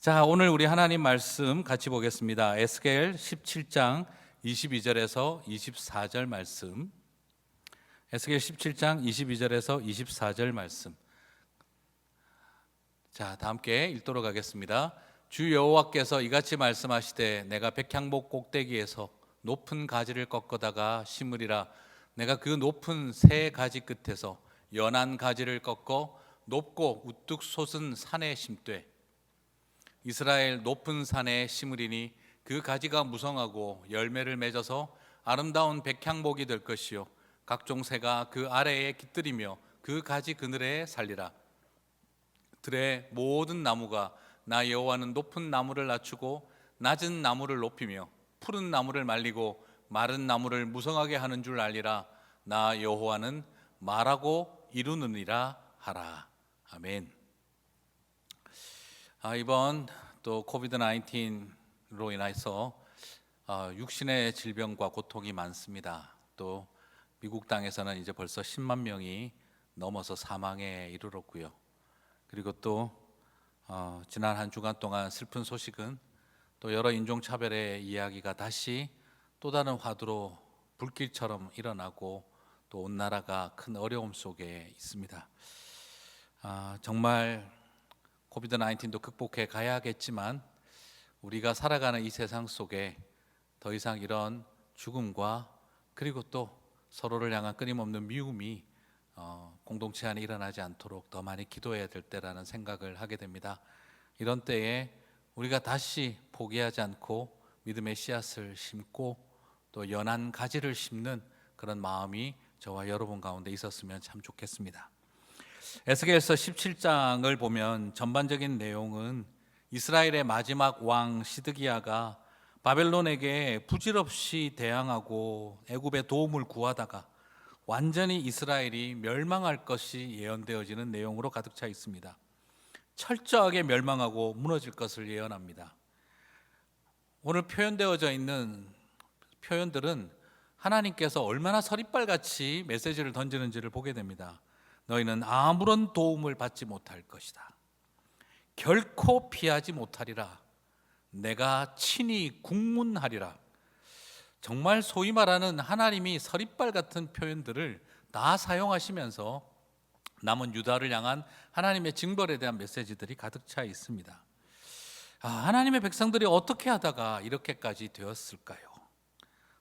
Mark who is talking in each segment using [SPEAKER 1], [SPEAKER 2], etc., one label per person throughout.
[SPEAKER 1] 자, 오늘 우리 하나님 말씀 같이 보겠습니다. 에스겔 17장 22절에서 24절 말씀. 에스겔 17장 22절에서 24절 말씀. 자, 다 함께 읽도록 하겠습니다. 주 여호와께서 이같이 말씀하시되 내가 백향목 꼭대기에서 높은 가지를 꺾어다가 심으리라. 내가 그 높은 새 가지 끝에서 연한 가지를 꺾어 높고 우뚝 솟은 산에 심되 이스라엘 높은 산에 심으리니 그 가지가 무성하고 열매를 맺어서 아름다운 백향목이 될 것이요 각종 새가 그 아래에 깃들이며 그 가지 그늘에 살리라. 들의 모든 나무가 나 여호와는 높은 나무를 낮추고 낮은 나무를 높이며 푸른 나무를 말리고 마른 나무를 무성하게 하는 줄 알리라. 나 여호와는 말하고 이루느니라 하라. 아멘. 이번 또 코비드 19로 인해서 육신의 질병과 고통이 많습니다. 또 미국 땅에서는 이제 벌써 10만 명이 넘어서 사망에 이르렀고요. 그리고 또 지난 한 주간 동안 슬픈 소식은 또 여러 인종차별의 이야기가 다시 또 다른 화두로 불길처럼 일어나고 또 온 나라가 큰 어려움 속에 있습니다. 정말 코비드 19도 극복해 가야겠지만 우리가 살아가는 이 세상 속에 더 이상 이런 죽음과 그리고 또 서로를 향한 끊임없는 미움이 공동체 안에 일어나지 않도록 더 많이 기도해야 될 때라는 생각을 하게 됩니다. 이런 때에 우리가 다시 포기하지 않고 믿음의 씨앗을 심고 또 연한 가지를 심는 그런 마음이 저와 여러분 가운데 있었으면 참 좋겠습니다. 에스겔서 17장을 보면 전반적인 내용은 이스라엘의 마지막 왕 시드기야가 바벨론에게 부질없이 대항하고 애굽의 도움을 구하다가 완전히 이스라엘이 멸망할 것이 예언되어지는 내용으로 가득 차 있습니다. 철저하게 멸망하고 무너질 것을 예언합니다. 오늘 표현되어져 있는 표현들은 하나님께서 얼마나 서리빨같이 메시지를 던지는지를 보게 됩니다. 너희는 아무런 도움을 받지 못할 것이다. 결코 피하지 못하리라. 내가 친히 국문하리라. 정말 소위 말하는 하나님이 서리빨 같은 표현들을 다 사용하시면서 남은 유다를 향한 하나님의 징벌에 대한 메시지들이 가득 차 있습니다. 하나님의 백성들이 어떻게 하다가 이렇게까지 되었을까요?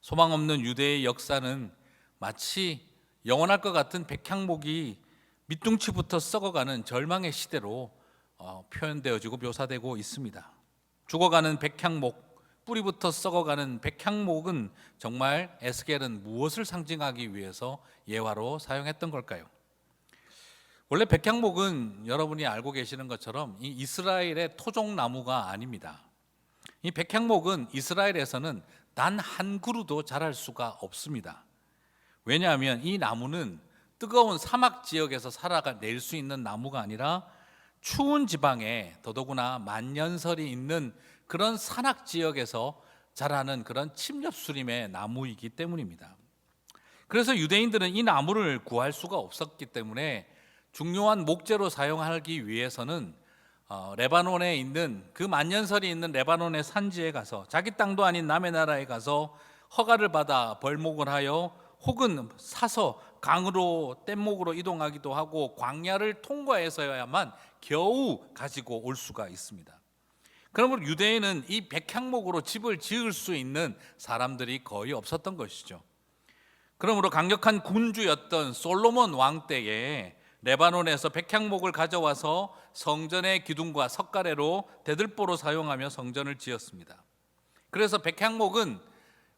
[SPEAKER 1] 소망 없는 유대의 역사는 마치 영원할 것 같은 백향목이 밑둥치부터 썩어가는 절망의 시대로 표현되어지고 묘사되고 있습니다. 죽어가는 백향목, 뿌리부터 썩어가는 백향목은 정말 에스겔은 무엇을 상징하기 위해서 예화로 사용했던 걸까요? 원래 백향목은 여러분이 알고 계시는 것처럼 이 이스라엘의 토종나무가 아닙니다. 이 백향목은 이스라엘에서는 단 한 그루도 자랄 수가 없습니다. 왜냐하면 이 나무는 뜨거운 사막 지역에서 살아낼 수 있는 나무가 아니라 추운 지방에 더더구나 만년설이 있는 그런 산악 지역에서 자라는 그런 침엽수림의 나무이기 때문입니다. 그래서 유대인들은 이 나무를 구할 수가 없었기 때문에 중요한 목재로 사용하기 위해서는 레바논에 있는 그 만년설이 있는 레바논의 산지에 가서 자기 땅도 아닌 남의 나라에 가서 허가를 받아 벌목을 하여 혹은 사서 강으로 뗏목으로 이동하기도 하고 광야를 통과해서야만 겨우 가지고 올 수가 있습니다. 그러므로 유대인은 이 백향목으로 집을 지을 수 있는 사람들이 거의 없었던 것이죠. 그러므로 강력한 군주였던 솔로몬 왕 때에 레바논에서 백향목을 가져와서 성전의 기둥과 석가래로 대들보로 사용하며 성전을 지었습니다. 그래서 백향목은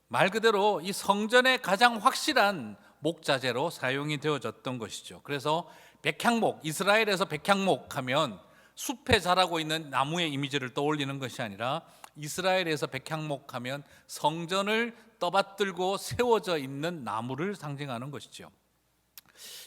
[SPEAKER 1] 말 그대로 이 성전의 가장 확실한 목자재로 사용이 되어졌던 것이죠. 그래서 백향목, 이스라엘에서 백향목 하면 숲에 자라고 있는 나무의 이미지를 떠올리는 것이 아니라 이스라엘에서 백향목 하면 성전을 떠받들고 세워져 있는 나무를 상징하는 것이죠.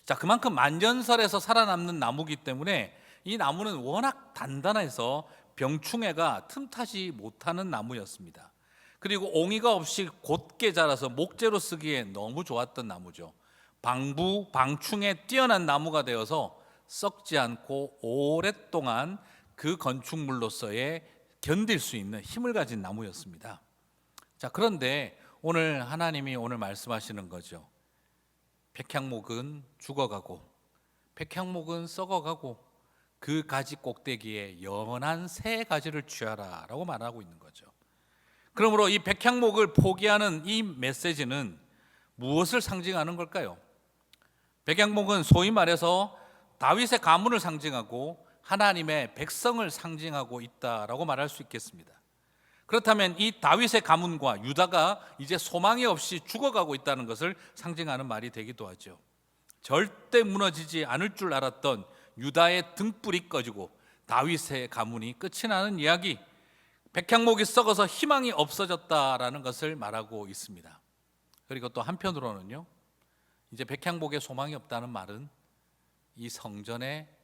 [SPEAKER 1] 자, 그만큼 만년설에서 살아남는 나무이기 때문에 이 나무는 워낙 단단해서 병충해가 틈타지 못하는 나무였습니다. 그리고 옹이가 없이 곧게 자라서 목재로 쓰기에 너무 좋았던 나무죠. 방충에 뛰어난 나무가 되어서 썩지 않고 오랫동안 그 건축물로서의 견딜 수 있는 힘을 가진 나무였습니다. 자, 그런데 오늘 하나님이 오늘 말씀하시는 거죠. 백향목은 죽어가고 백향목은 썩어가고 그 가지 꼭대기에 연한 새 가지를 취하라 라고 말하고 있는 거죠. 그러므로 이 백향목을 포기하는 이 메시지는 무엇을 상징하는 걸까요? 백향목은 소위 말해서 다윗의 가문을 상징하고 하나님의 백성을 상징하고 있다라고 말할 수 있겠습니다. 그렇다면 이 다윗의 가문과 유다가 이제 소망이 없이 죽어가고 있다는 것을 상징하는 말이 되기도 하죠. 절대 무너지지 않을 줄 알았던 유다의 등불이 꺼지고 다윗의 가문이 끝이 나는 이야기, 백향목이 썩어서 희망이 없어졌다라는 것을 말하고 있습니다. 그리고 또 한편으로는요, 이제 백향목에 소망이 없다는 말은 이 성전의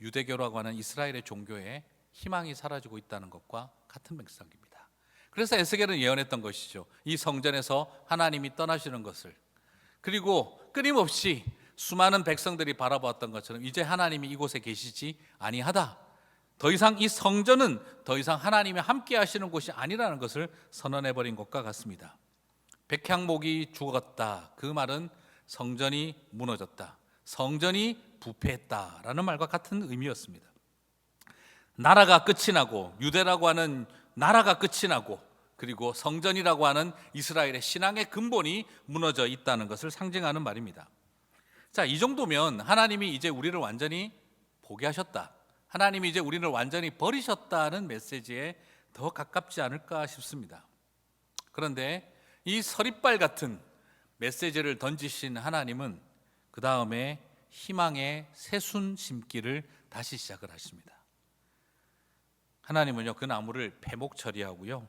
[SPEAKER 1] 유대교라고 하는 이스라엘의 종교에 희망이 사라지고 있다는 것과 같은 맥락입니다. 그래서 에스겔은 예언했던 것이죠. 이 성전에서 하나님이 떠나시는 것을, 그리고 끊임없이 수많은 백성들이 바라보았던 것처럼 이제 하나님이 이곳에 계시지 아니하다, 더 이상 이 성전은 더 이상 하나님이 함께 하시는 곳이 아니라는 것을 선언해버린 것과 같습니다. 백향목이 죽었다, 그 말은 성전이 무너졌다, 성전이 부패했다라는 말과 같은 의미였습니다. 나라가 끝이 나고, 유대라고 하는 나라가 끝이 나고, 그리고 성전이라고 하는 이스라엘의 신앙의 근본이 무너져 있다는 것을 상징하는 말입니다. 자, 이 정도면 하나님이 이제 우리를 완전히 포기하셨다, 하나님이 이제 우리를 완전히 버리셨다는 메시지에 더 가깝지 않을까 싶습니다. 그런데 이 서리빨 같은 메시지를 던지신 하나님은 그 다음에 희망의 새순 심기를 다시 시작을 하십니다. 하나님은요, 그 나무를 패목 처리하고요,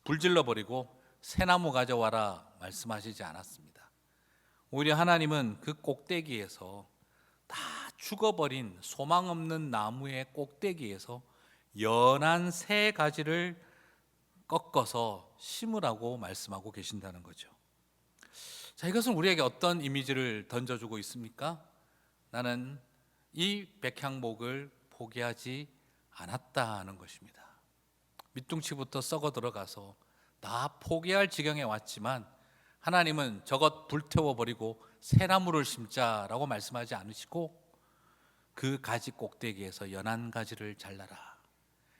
[SPEAKER 1] 불질러 버리고 새 나무 가져와라 말씀하시지 않았습니다. 오히려 하나님은 그 꼭대기에서, 다 죽어버린 소망 없는 나무의 꼭대기에서 연한 새 가지를 꺾어서 심으라고 말씀하고 계신다는 거죠. 자, 이것은 우리에게 어떤 이미지를 던져주고 있습니까? 나는 이 백향목을 포기하지 않았다는 것입니다. 밑둥치부터 썩어 들어가서 다 포기할 지경에 왔지만 하나님은 저것 불태워버리고 새 나무를 심자라고 말씀하지 않으시고 그 가지 꼭대기에서 연한 가지를 잘라라,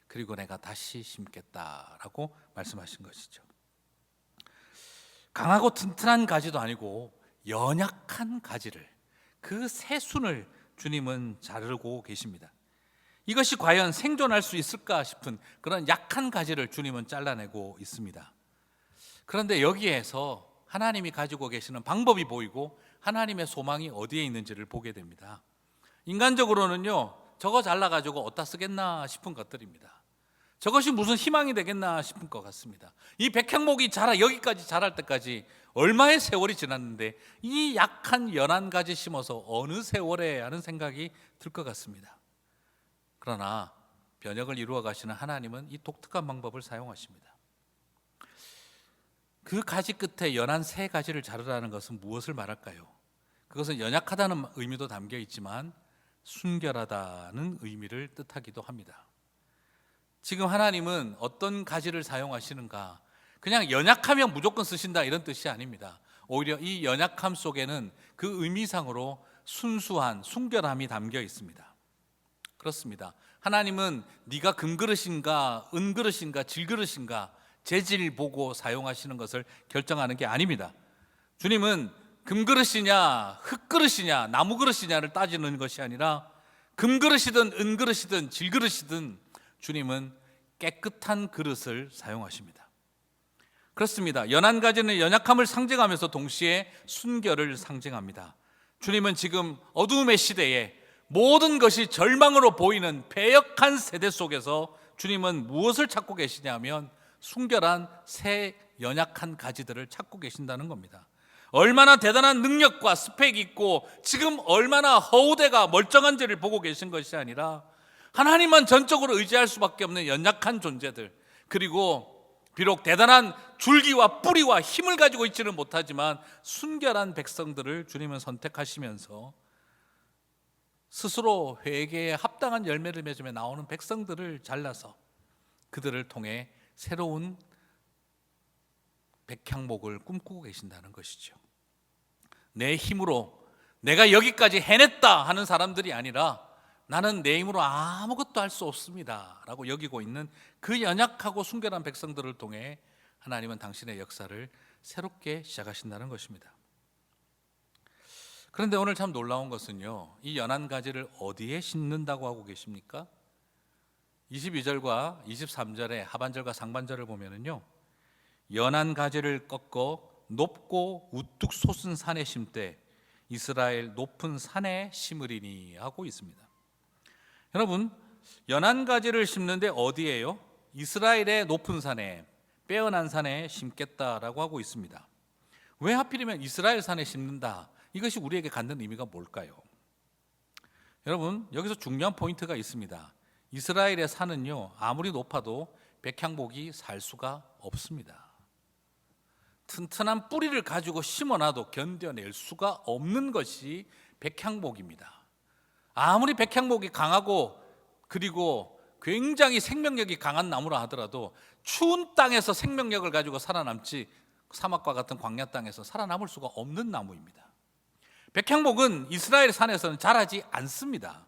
[SPEAKER 1] 그리고 내가 다시 심겠다라고 말씀하신 것이죠. 강하고 튼튼한 가지도 아니고 연약한 가지를, 그 새순을 주님은 자르고 계십니다. 이것이 과연 생존할 수 있을까 싶은 그런 약한 가지를 주님은 잘라내고 있습니다. 그런데 여기에서 하나님이 가지고 계시는 방법이 보이고 하나님의 소망이 어디에 있는지를 보게 됩니다. 인간적으로는요, 저거 잘라가지고 어디다 쓰겠나 싶은 것들입니다. 저것이 무슨 희망이 되겠나 싶은 것 같습니다. 이 백향목이 여기까지 자랄 때까지 얼마의 세월이 지났는데 이 약한 연한 가지 심어서 어느 세월에 하는 생각이 들 것 같습니다. 그러나 변혁을 이루어 가시는 하나님은 이 독특한 방법을 사용하십니다. 그 가지 끝에 연한 새 가지를 자르라는 것은 무엇을 말할까요? 그것은 연약하다는 의미도 담겨 있지만 순결하다는 의미를 뜻하기도 합니다. 지금 하나님은 어떤 가지를 사용하시는가, 그냥 연약하면 무조건 쓰신다 이런 뜻이 아닙니다. 오히려 이 연약함 속에는 그 의미상으로 순수한 순결함이 담겨 있습니다. 그렇습니다. 하나님은 네가 금그릇인가 은그릇인가 질그릇인가 재질 보고 사용하시는 것을 결정하는 게 아닙니다. 주님은 금그릇이냐 흙그릇이냐 나무그릇이냐를 따지는 것이 아니라 금그릇이든 은그릇이든 질그릇이든 주님은 깨끗한 그릇을 사용하십니다. 그렇습니다. 연한 가지는 연약함을 상징하면서 동시에 순결을 상징합니다. 주님은 지금 어두움의 시대에 모든 것이 절망으로 보이는 패역한 세대 속에서 주님은 무엇을 찾고 계시냐면 순결한 새 연약한 가지들을 찾고 계신다는 겁니다. 얼마나 대단한 능력과 스펙이 있고 지금 얼마나 허우대가 멀쩡한지를 보고 계신 것이 아니라 하나님만 전적으로 의지할 수밖에 없는 연약한 존재들, 그리고 비록 대단한 줄기와 뿌리와 힘을 가지고 있지는 못하지만 순결한 백성들을 주님은 선택하시면서 스스로 회개에 합당한 열매를 맺으며 나오는 백성들을 잘라서 그들을 통해 새로운 백향목을 꿈꾸고 계신다는 것이죠. 내 힘으로 내가 여기까지 해냈다 하는 사람들이 아니라 나는 내 힘으로 아무것도 할 수 없습니다 라고 여기고 있는 그 연약하고 순결한 백성들을 통해 하나님은 당신의 역사를 새롭게 시작하신다는 것입니다. 그런데 오늘 참 놀라운 것은요, 이 연한 가지를 어디에 심는다고 하고 계십니까? 22절과 23절의 하반절과 상반절을 보면은요, 연한 가지를 꺾어 높고 우뚝 솟은 산에 심되 이스라엘 높은 산에 심으리니 하고 있습니다. 여러분, 연한 가지를 심는데 어디에요? 이스라엘의 높은 산에, 빼어난 산에 심겠다라고 하고 있습니다. 왜 하필이면 이스라엘 산에 심는다? 이것이 우리에게 갖는 의미가 뭘까요? 여러분, 여기서 중요한 포인트가 있습니다. 이스라엘의 산은요, 아무리 높아도 백향목이 살 수가 없습니다. 튼튼한 뿌리를 가지고 심어놔도 견뎌낼 수가 없는 것이 백향목입니다. 아무리 백향목이 강하고 그리고 굉장히 생명력이 강한 나무라 하더라도 추운 땅에서 생명력을 가지고 살아남지 사막과 같은 광야 땅에서 살아남을 수가 없는 나무입니다. 백향목은 이스라엘 산에서는 자라지 않습니다.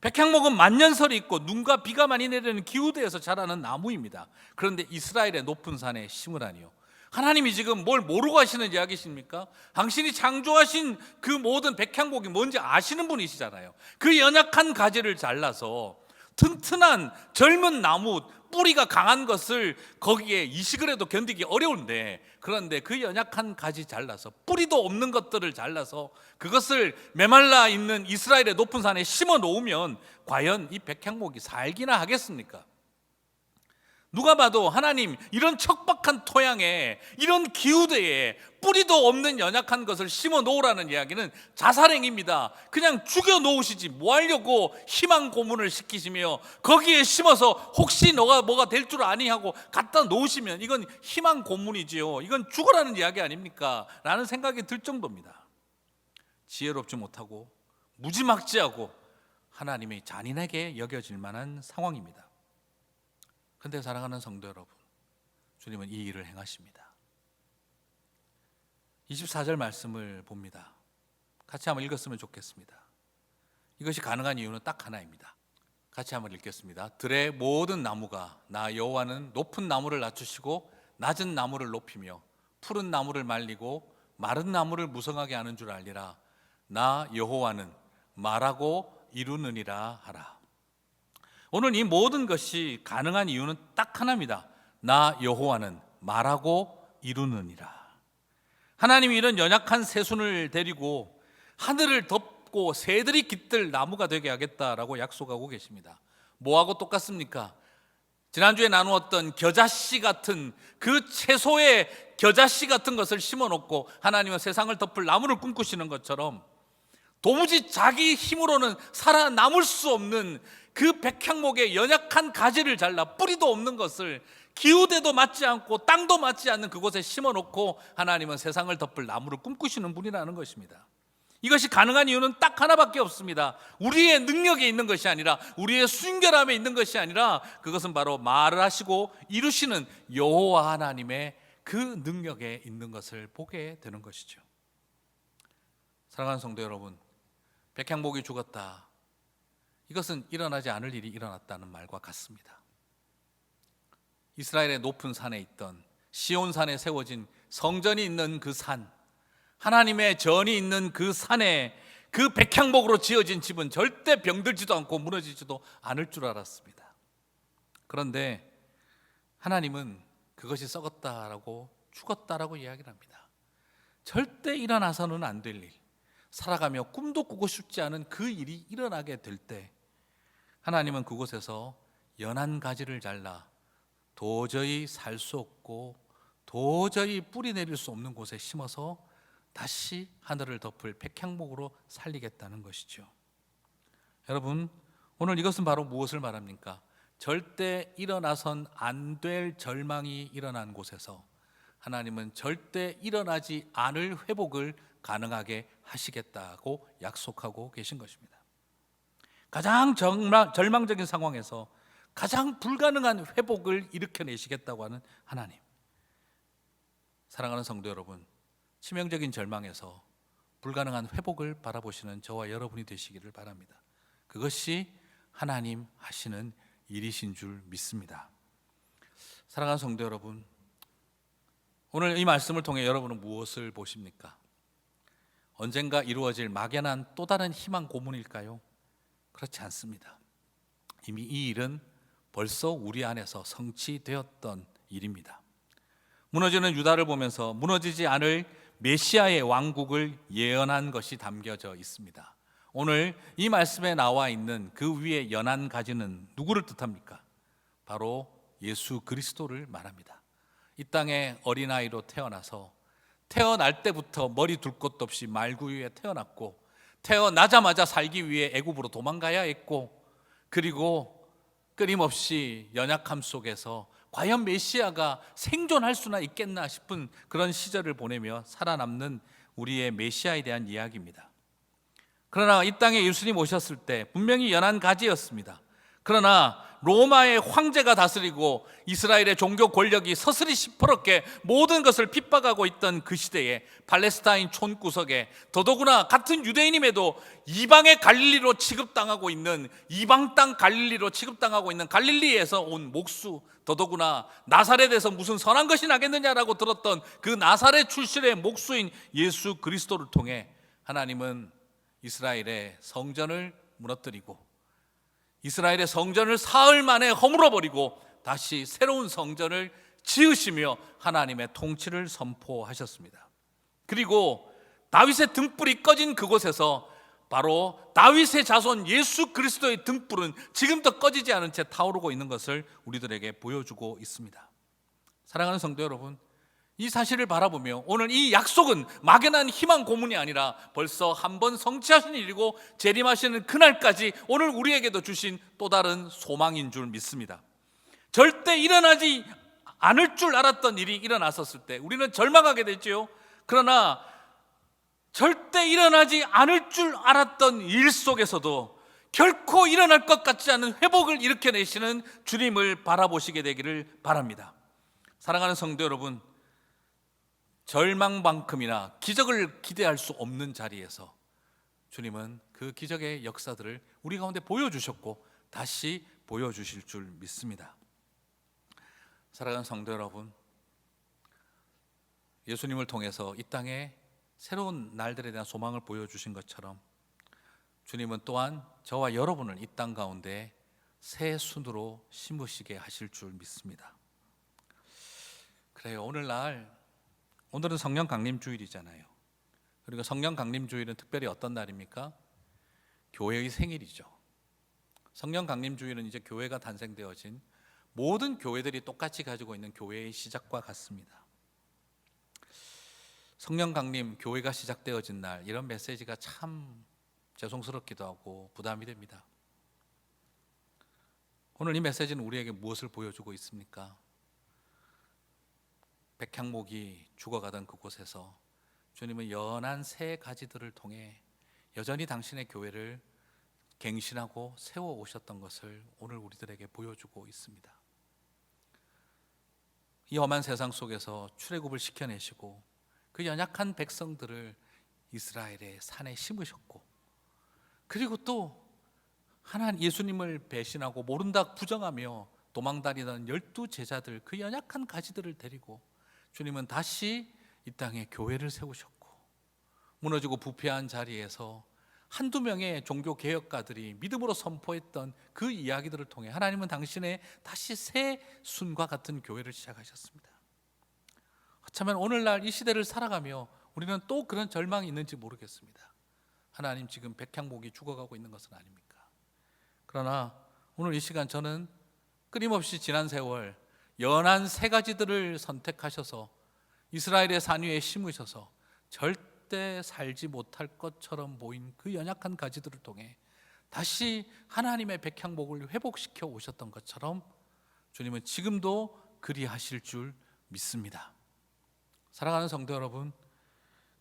[SPEAKER 1] 백향목은 만년설이 있고 눈과 비가 많이 내리는 기후대에서 자라는 나무입니다. 그런데 이스라엘의 높은 산에 심으라니요. 하나님이 지금 뭘 모르고 하시는 이야기십니까? 당신이 창조하신 그 모든 백향목이 뭔지 아시는 분이시잖아요. 그 연약한 가지를 잘라서 튼튼한 젊은 나무, 뿌리가 강한 것을 거기에 이식을 해도 견디기 어려운데, 그런데 그 연약한 가지 잘라서 뿌리도 없는 것들을 잘라서 그것을 메말라 있는 이스라엘의 높은 산에 심어 놓으면 과연 이 백향목이 살기나 하겠습니까? 누가 봐도 하나님 이런 척박한 토양에 이런 기후대에 뿌리도 없는 연약한 것을 심어 놓으라는 이야기는 자살행위입니다. 그냥 죽여 놓으시지 뭐 하려고 희망 고문을 시키시며 거기에 심어서 혹시 너가 뭐가 될 줄 아니 하고 갖다 놓으시면 이건 희망 고문이지요. 이건 죽으라는 이야기 아닙니까? 라는 생각이 들 정도입니다. 지혜롭지 못하고 무지막지하고 하나님의 잔인하게 여겨질 만한 상황입니다. 그런데 사랑하는 성도 여러분, 주님은 이 일을 행하십니다. 24절 말씀을 봅니다. 같이 한번 읽었으면 좋겠습니다. 이것이 가능한 이유는 딱 하나입니다. 같이 한번 읽겠습니다. 들의 모든 나무가 나 여호와는 높은 나무를 낮추시고 낮은 나무를 높이며 푸른 나무를 말리고 마른 나무를 무성하게 하는 줄 알리라. 나 여호와는 말하고 이루느니라 하라. 오늘 이 모든 것이 가능한 이유는 딱 하나입니다. 나 여호와는 말하고 이루느니라. 하나님이 이런 연약한 새순을 데리고 하늘을 덮고 새들이 깃들 나무가 되게 하겠다라고 약속하고 계십니다. 뭐하고 똑같습니까? 지난주에 나누었던 겨자씨 같은 그 채소의 겨자씨 같은 것을 심어놓고 하나님은 세상을 덮을 나무를 꿈꾸시는 것처럼 도무지 자기 힘으로는 살아남을 수 없는 그 백향목의 연약한 가지를 잘라 뿌리도 없는 것을 기후대도 맞지 않고 땅도 맞지 않는 그곳에 심어놓고 하나님은 세상을 덮을 나무를 꿈꾸시는 분이라는 것입니다. 이것이 가능한 이유는 딱 하나밖에 없습니다. 우리의 능력에 있는 것이 아니라 우리의 순결함에 있는 것이 아니라 그것은 바로 말을 하시고 이루시는 여호와 하나님의 그 능력에 있는 것을 보게 되는 것이죠. 사랑하는 성도 여러분, 백향목이 죽었다. 이것은 일어나지 않을 일이 일어났다는 말과 같습니다. 이스라엘의 높은 산에 있던 시온산에 세워진 성전이 있는 그 산, 하나님의 전이 있는 그 산에 그 백향목으로 지어진 집은 절대 병들지도 않고 무너지지도 않을 줄 알았습니다. 그런데 하나님은 그것이 썩었다라고 죽었다라고 이야기를 합니다. 절대 일어나서는 안 될 일, 살아가며 꿈도 꾸고 싶지 않은 그 일이 일어나게 될 때 하나님은 그곳에서 연한 가지를 잘라 도저히 살 수 없고 도저히 뿌리 내릴 수 없는 곳에 심어서 다시 하늘을 덮을 백향목으로 살리겠다는 것이죠. 여러분, 오늘 이것은 바로 무엇을 말합니까? 절대 일어나선 안 될 절망이 일어난 곳에서 하나님은 절대 일어나지 않을 회복을 가능하게 하시겠다고 약속하고 계신 것입니다. 가장 절망적인 상황에서 가장 불가능한 회복을 일으켜내시겠다고 하는 하나님. 사랑하는 성도 여러분, 치명적인 절망에서 불가능한 회복을 바라보시는 저와 여러분이 되시기를 바랍니다. 그것이 하나님 하시는 일이신 줄 믿습니다. 사랑하는 성도 여러분, 오늘 이 말씀을 통해 여러분은 무엇을 보십니까? 언젠가 이루어질 막연한 또 다른 희망 고문일까요? 그렇지 않습니다. 이미 이 일은 벌써 우리 안에서 성취되었던 일입니다. 무너지는 유다를 보면서 무너지지 않을 메시아의 왕국을 예언한 것이 담겨져 있습니다. 오늘 이 말씀에 나와 있는 그 위에 연한 가지는 누구를 뜻합니까? 바로 예수 그리스도를 말합니다. 이 땅에 어린아이로 태어나서 태어날 때부터 머리 둘 곳도 없이 말구유에 태어났고, 태어나자마자 살기 위해 애굽으로 도망가야 했고, 그리고 끊임없이 연약함 속에서 과연 메시아가 생존할 수나 있겠나 싶은 그런 시절을 보내며 살아남는 우리의 메시아에 대한 이야기입니다. 그러나 이 땅에 예수님 오셨을 때 분명히 연한 가지였습니다. 그러나 로마의 황제가 다스리고 이스라엘의 종교 권력이 서슬이 시퍼렇게 모든 것을 핍박하고 있던 그 시대에 팔레스타인 촌구석에 더더구나 같은 유대인임에도 이방의 갈릴리로 취급당하고 있는, 이방 땅 갈릴리로 취급당하고 있는 갈릴리에서 온 목수, 더더구나 나사렛에서 무슨 선한 것이 나겠느냐라고 들었던 그 나사렛 출신의 목수인 예수 그리스도를 통해 하나님은 이스라엘의 성전을 무너뜨리고 이스라엘의 성전을 사흘 만에 허물어버리고 다시 새로운 성전을 지으시며 하나님의 통치를 선포하셨습니다. 그리고 다윗의 등불이 꺼진 그곳에서 바로 다윗의 자손 예수 그리스도의 등불은 지금도 꺼지지 않은 채 타오르고 있는 것을 우리들에게 보여주고 있습니다. 사랑하는 성도 여러분, 이 사실을 바라보며 오늘 이 약속은 막연한 희망 고문이 아니라 벌써 한번 성취하신 일이고 재림하시는 그날까지 오늘 우리에게도 주신 또 다른 소망인 줄 믿습니다. 절대 일어나지 않을 줄 알았던 일이 일어났었을 때 우리는 절망하게 됐지요. 그러나 절대 일어나지 않을 줄 알았던 일 속에서도 결코 일어날 것 같지 않은 회복을 일으켜내시는 주님을 바라보시게 되기를 바랍니다. 사랑하는 성도 여러분, 절망만큼이나 기적을 기대할 수 없는 자리에서 주님은 그 기적의 역사들을 우리 가운데 보여주셨고 다시 보여주실 줄 믿습니다. 사랑하는 성도 여러분, 예수님을 통해서 이 땅에 새로운 날들에 대한 소망을 보여주신 것처럼 주님은 또한 저와 여러분을 이 땅 가운데 새 순으로 심으시게 하실 줄 믿습니다. 그래요, 오늘은 성령 강림 주일이잖아요. 그리고 성령 강림 주일은 특별히 어떤 날입니까? 교회의 생일이죠. 성령 강림 주일은 이제 교회가 탄생되어진 모든 교회들이 똑같이 가지고 있는 교회의 시작과 같습니다. 성령 강림 교회가 시작되어진 날, 이런 메시지가 참 죄송스럽기도 하고 부담이 됩니다. 오늘 이 메시지는 우리에게 무엇을 보여주고 있습니까? 백향목이 죽어가던 그곳에서 주님은 연한 새 가지들을 통해 여전히 당신의 교회를 갱신하고 세워 오셨던 것을 오늘 우리들에게 보여주고 있습니다. 이 험한 세상 속에서 출애굽을 시켜내시고 그 연약한 백성들을 이스라엘의 산에 심으셨고, 그리고 또 하나님 예수님을 배신하고 모른다 부정하며 도망다니던 12 제자들, 그 연약한 가지들을 데리고 주님은 다시 이 땅에 교회를 세우셨고, 무너지고 부패한 자리에서 한두 명의 종교 개혁가들이 믿음으로 선포했던 그 이야기들을 통해 하나님은 당신의 다시 새 순과 같은 교회를 시작하셨습니다. 어쩌면 오늘날 이 시대를 살아가며 우리는 또 그런 절망이 있는지 모르겠습니다. 하나님, 지금 백향목이 죽어가고 있는 것은 아닙니까? 그러나 오늘 이 시간 저는 끊임없이 지난 세월 연한 새 가지들을 선택하셔서 이스라엘의 산 위에 심으셔서 절대 살지 못할 것처럼 보인 그 연약한 가지들을 통해 다시 하나님의 백향목을 회복시켜 오셨던 것처럼 주님은 지금도 그리하실 줄 믿습니다. 사랑하는 성도 여러분,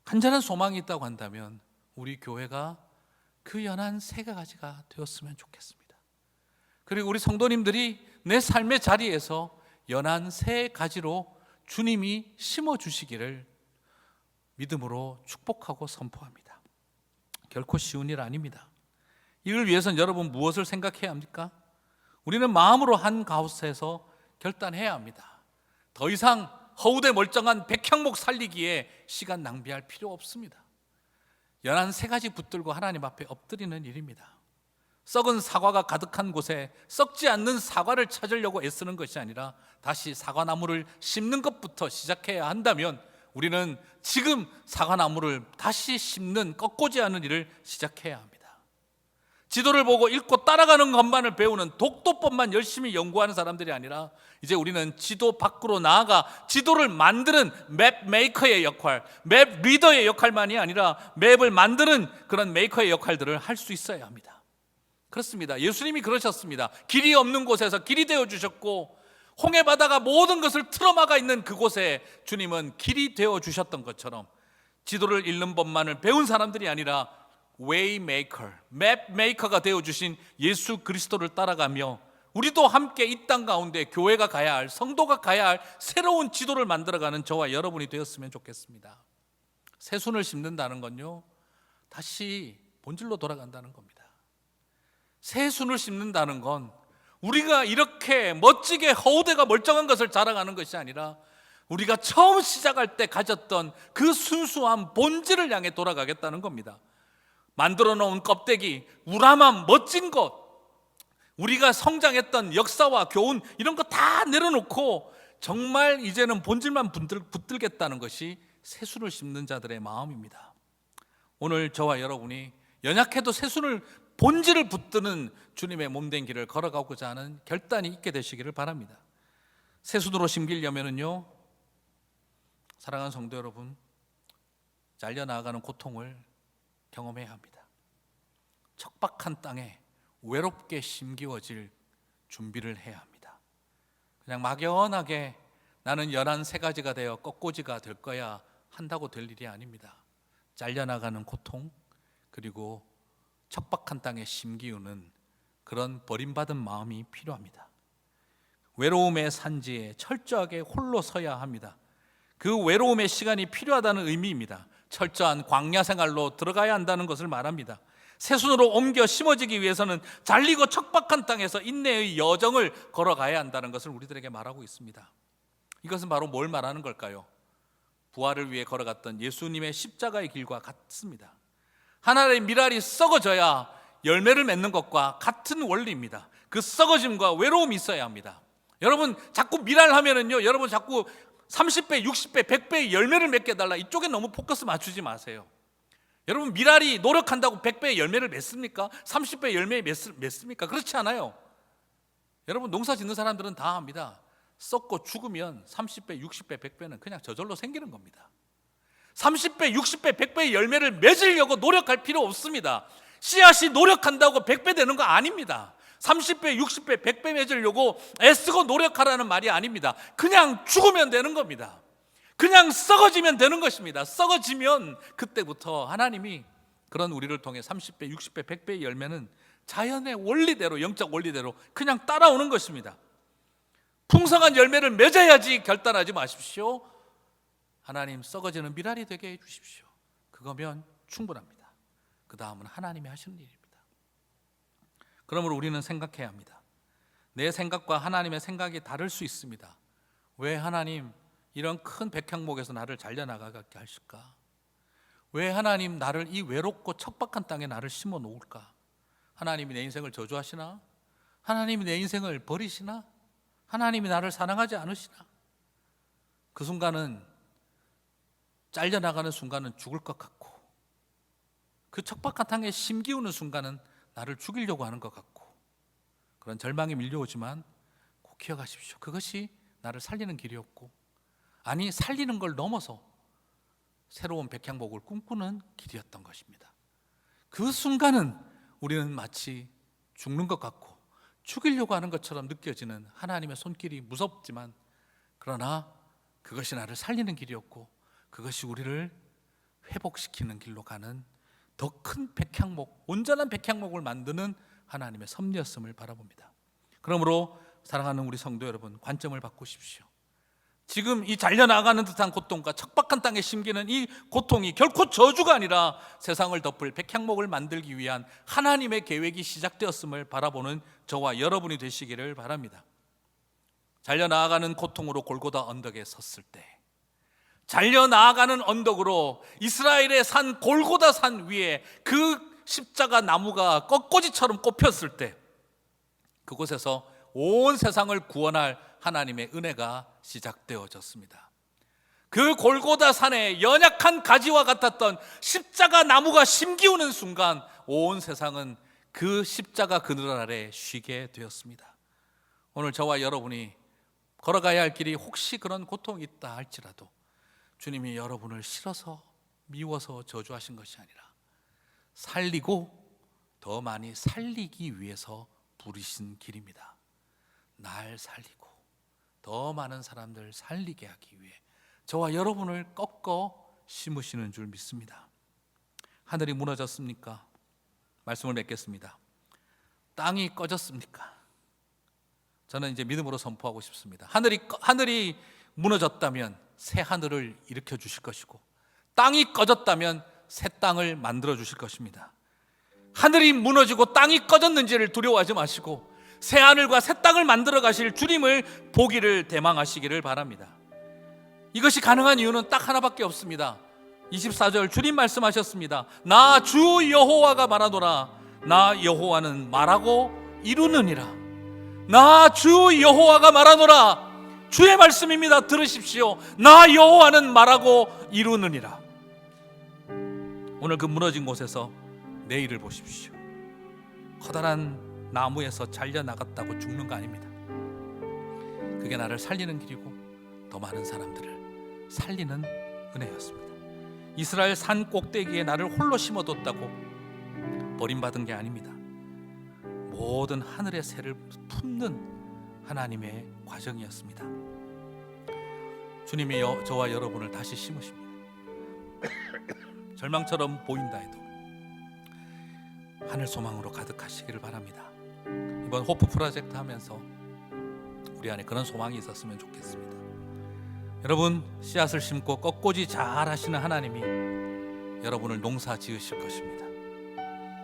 [SPEAKER 1] 간절한 소망이 있다고 한다면 우리 교회가 그 연한 새 가지가 되었으면 좋겠습니다. 그리고 우리 성도님들이 내 삶의 자리에서 연한 새 가지로 주님이 심어주시기를 믿음으로 축복하고 선포합니다. 결코 쉬운 일 아닙니다. 이를 위해서는 여러분 무엇을 생각해야 합니까? 우리는 마음으로 한 가운데서 결단해야 합니다. 더 이상 허우대 멀쩡한 백향목 살리기에 시간 낭비할 필요 없습니다. 연한 새 가지 붙들고 하나님 앞에 엎드리는 일입니다. 썩은 사과가 가득한 곳에 썩지 않는 사과를 찾으려고 애쓰는 것이 아니라 다시 사과나무를 심는 것부터 시작해야 한다면 우리는 지금 사과나무를 다시 심는 꺾고지 않은 일을 시작해야 합니다. 지도를 보고 읽고 따라가는 것만을 배우는 독도법만 열심히 연구하는 사람들이 아니라 이제 우리는 지도 밖으로 나아가 지도를 만드는 맵 메이커의 역할, 맵 리더의 역할만이 아니라 맵을 만드는 그런 메이커의 역할들을 할 수 있어야 합니다. 그렇습니다. 예수님이 그러셨습니다. 길이 없는 곳에서 길이 되어 주셨고 홍해 바다가 모든 것을 틀어막아 있는 그곳에 주님은 길이 되어 주셨던 것처럼 지도를 읽는 법만을 배운 사람들이 아니라 웨이메이커, 맵메이커가 되어 주신 예수 그리스도를 따라가며 우리도 함께 이 땅 가운데 교회가 가야 할, 성도가 가야 할 새로운 지도를 만들어가는 저와 여러분이 되었으면 좋겠습니다. 새순을 심는다는 건요, 다시 본질로 돌아간다는 겁니다. 새순을 심는다는 건 우리가 이렇게 멋지게 허우대가 멀쩡한 것을 자랑하는 것이 아니라 우리가 처음 시작할 때 가졌던 그 순수한 본질을 향해 돌아가겠다는 겁니다. 만들어 놓은 껍데기, 우람함, 멋진 것, 우리가 성장했던 역사와 교훈 이런 거 다 내려놓고 정말 이제는 본질만 붙들겠다는 것이 새순을 심는 자들의 마음입니다. 오늘 저와 여러분이 연약해도 새순을 본질을 붙드는 주님의 몸된 길을 걸어가고자 하는 결단이 있게 되시기를 바랍니다. 새순으로 심기려면요, 사랑하는 성도 여러분, 잘려나가는 고통을 경험해야 합니다. 척박한 땅에 외롭게 심기워질 준비를 해야 합니다. 그냥 막연하게 나는 연한 새 가지가 되어 꺾고지가 될 거야 한다고 될 일이 아닙니다. 잘려나가는 고통, 그리고 척박한 땅에 심기우는 그런 버림받은 마음이 필요합니다. 외로움의 산지에 철저하게 홀로 서야 합니다. 그 외로움의 시간이 필요하다는 의미입니다. 철저한 광야 생활로 들어가야 한다는 것을 말합니다. 새순으로 옮겨 심어지기 위해서는 잘리고 척박한 땅에서 인내의 여정을 걸어가야 한다는 것을 우리들에게 말하고 있습니다. 이것은 바로 뭘 말하는 걸까요? 부활을 위해 걸어갔던 예수님의 십자가의 길과 같습니다. 하나의 밀알이 썩어져야 열매를 맺는 것과 같은 원리입니다. 그 썩어짐과 외로움이 있어야 합니다. 여러분 자꾸 밀알 하면은요, 여러분 자꾸 30배, 60배, 100배의 열매를 맺게 해달라, 이쪽에 너무 포커스 맞추지 마세요. 여러분 밀알이 노력한다고 100배의 열매를 맺습니까? 30배의 열매 맺습니까? 그렇지 않아요. 여러분 농사 짓는 사람들은 다 합니다. 썩고 죽으면 30배, 60배, 100배는 그냥 저절로 생기는 겁니다. 30배, 60배, 100배의 열매를 맺으려고 노력할 필요 없습니다. 씨앗이 노력한다고 100배 되는 거 아닙니다. 30배, 60배, 100배 맺으려고 애쓰고 노력하라는 말이 아닙니다. 그냥 죽으면 되는 겁니다. 그냥 썩어지면 되는 것입니다. 썩어지면 그때부터 하나님이 그런 우리를 통해 30배, 60배, 100배의 열매는 자연의 원리대로, 영적 원리대로 그냥 따라오는 것입니다. 풍성한 열매를 맺어야지 결단하지 마십시오. 하나님 썩어지는 밀알이 되게 해 주십시오. 그거면 충분합니다. 그 다음은 하나님이 하시는 일입니다. 그러므로 우리는 생각해야 합니다. 내 생각과 하나님의 생각이 다를 수 있습니다. 왜 하나님 이런 큰 백향목에서 나를 잘려나가게 하실까? 왜 하나님 나를 이 외롭고 척박한 땅에 나를 심어 놓을까? 하나님이 내 인생을 저주하시나? 하나님이 내 인생을 버리시나? 하나님이 나를 사랑하지 않으시나? 그 순간은, 잘려나가는 순간은 죽을 것 같고, 그 척박한 땅에 심기우는 순간은 나를 죽이려고 하는 것 같고, 그런 절망이 밀려오지만 꼭 기억하십시오. 그것이 나를 살리는 길이었고, 아니 살리는 걸 넘어서 새로운 백향목을 꿈꾸는 길이었던 것입니다. 그 순간은 우리는 마치 죽는 것 같고 죽이려고 하는 것처럼 느껴지는 하나님의 손길이 무섭지만, 그러나 그것이 나를 살리는 길이었고 그것이 우리를 회복시키는 길로 가는 더 큰 백향목, 온전한 백향목을 만드는 하나님의 섭리였음을 바라봅니다. 그러므로 사랑하는 우리 성도 여러분, 관점을 바꾸십시오. 지금 이 잘려나가는 듯한 고통과 척박한 땅에 심기는 이 고통이 결코 저주가 아니라 세상을 덮을 백향목을 만들기 위한 하나님의 계획이 시작되었음을 바라보는 저와 여러분이 되시기를 바랍니다. 잘려나가는 고통으로 골고다 언덕에 섰을 때, 잘려나가는 언덕으로 이스라엘의 산 골고다 산 위에 그 십자가 나무가 꺾꽂이처럼 꼽혔을 때, 그곳에서 온 세상을 구원할 하나님의 은혜가 시작되어졌습니다. 그 골고다 산에 연약한 가지와 같았던 십자가 나무가 심기우는 순간 온 세상은 그 십자가 그늘 아래 쉬게 되었습니다. 오늘 저와 여러분이 걸어가야 할 길이 혹시 그런 고통이 있다 할지라도 주님이 여러분을 싫어서 미워서 저주하신 것이 아니라 살리고 더 많이 살리기 위해서 부르신 길입니다. 날 살리고 더 많은 사람들 살리게 하기 위해 저와 여러분을 꺾어 심으시는 줄 믿습니다. 하늘이 무너졌습니까? 말씀을 맺겠습니다. 땅이 꺼졌습니까? 저는 이제 믿음으로 선포하고 싶습니다. 하늘이 무너졌다면 새 하늘을 일으켜 주실 것이고, 땅이 꺼졌다면 새 땅을 만들어 주실 것입니다. 하늘이 무너지고 땅이 꺼졌는지를 두려워하지 마시고 새 하늘과 새 땅을 만들어 가실 주님을 보기를 대망하시기를 바랍니다. 이것이 가능한 이유는 딱 하나밖에 없습니다. 24절 주님 말씀하셨습니다. 나 주 여호와가 말하노라. 나 여호와는 말하고 이루느니라. 나 주 여호와가 말하노라. 주의 말씀입니다. 들으십시오. 나 여호와는 말하고 이루느니라. 오늘 그 무너진 곳에서 내일을 보십시오. 커다란 나무에서 잘려나갔다고 죽는 거 아닙니다. 그게 나를 살리는 길이고 더 많은 사람들을 살리는 은혜였습니다. 이스라엘 산 꼭대기에 나를 홀로 심어뒀다고 버림받은 게 아닙니다. 모든 하늘의 새를 품는 하나님의 과정이었습니다. 주님이 저와 여러분을 다시 심으십니다. 절망처럼 보인다 해도 하늘 소망으로 가득하시기를 바랍니다. 이번 호프 프로젝트 하면서 우리 안에 그런 소망이 있었으면 좋겠습니다. 여러분, 씨앗을 심고 꺾꽂이 잘 하시는 하나님이 여러분을 농사 지으실 것입니다.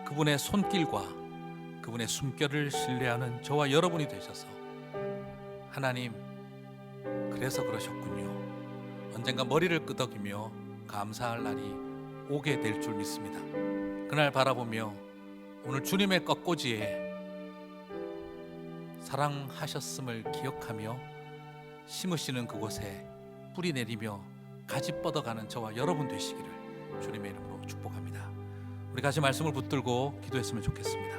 [SPEAKER 1] 그분의 손길과 그분의 숨결을 신뢰하는 저와 여러분이 되셔서 하나님, 그래서 그러셨군요, 언젠가 머리를 끄덕이며 감사할 날이 오게 될 줄 믿습니다. 그날 바라보며 오늘 주님의 꺾꽂이에 사랑하셨음을 기억하며 심으시는 그곳에 뿌리 내리며 가지 뻗어가는 저와 여러분 되시기를 주님의 이름으로 축복합니다. 우리 같이 말씀을 붙들고 기도했으면 좋겠습니다.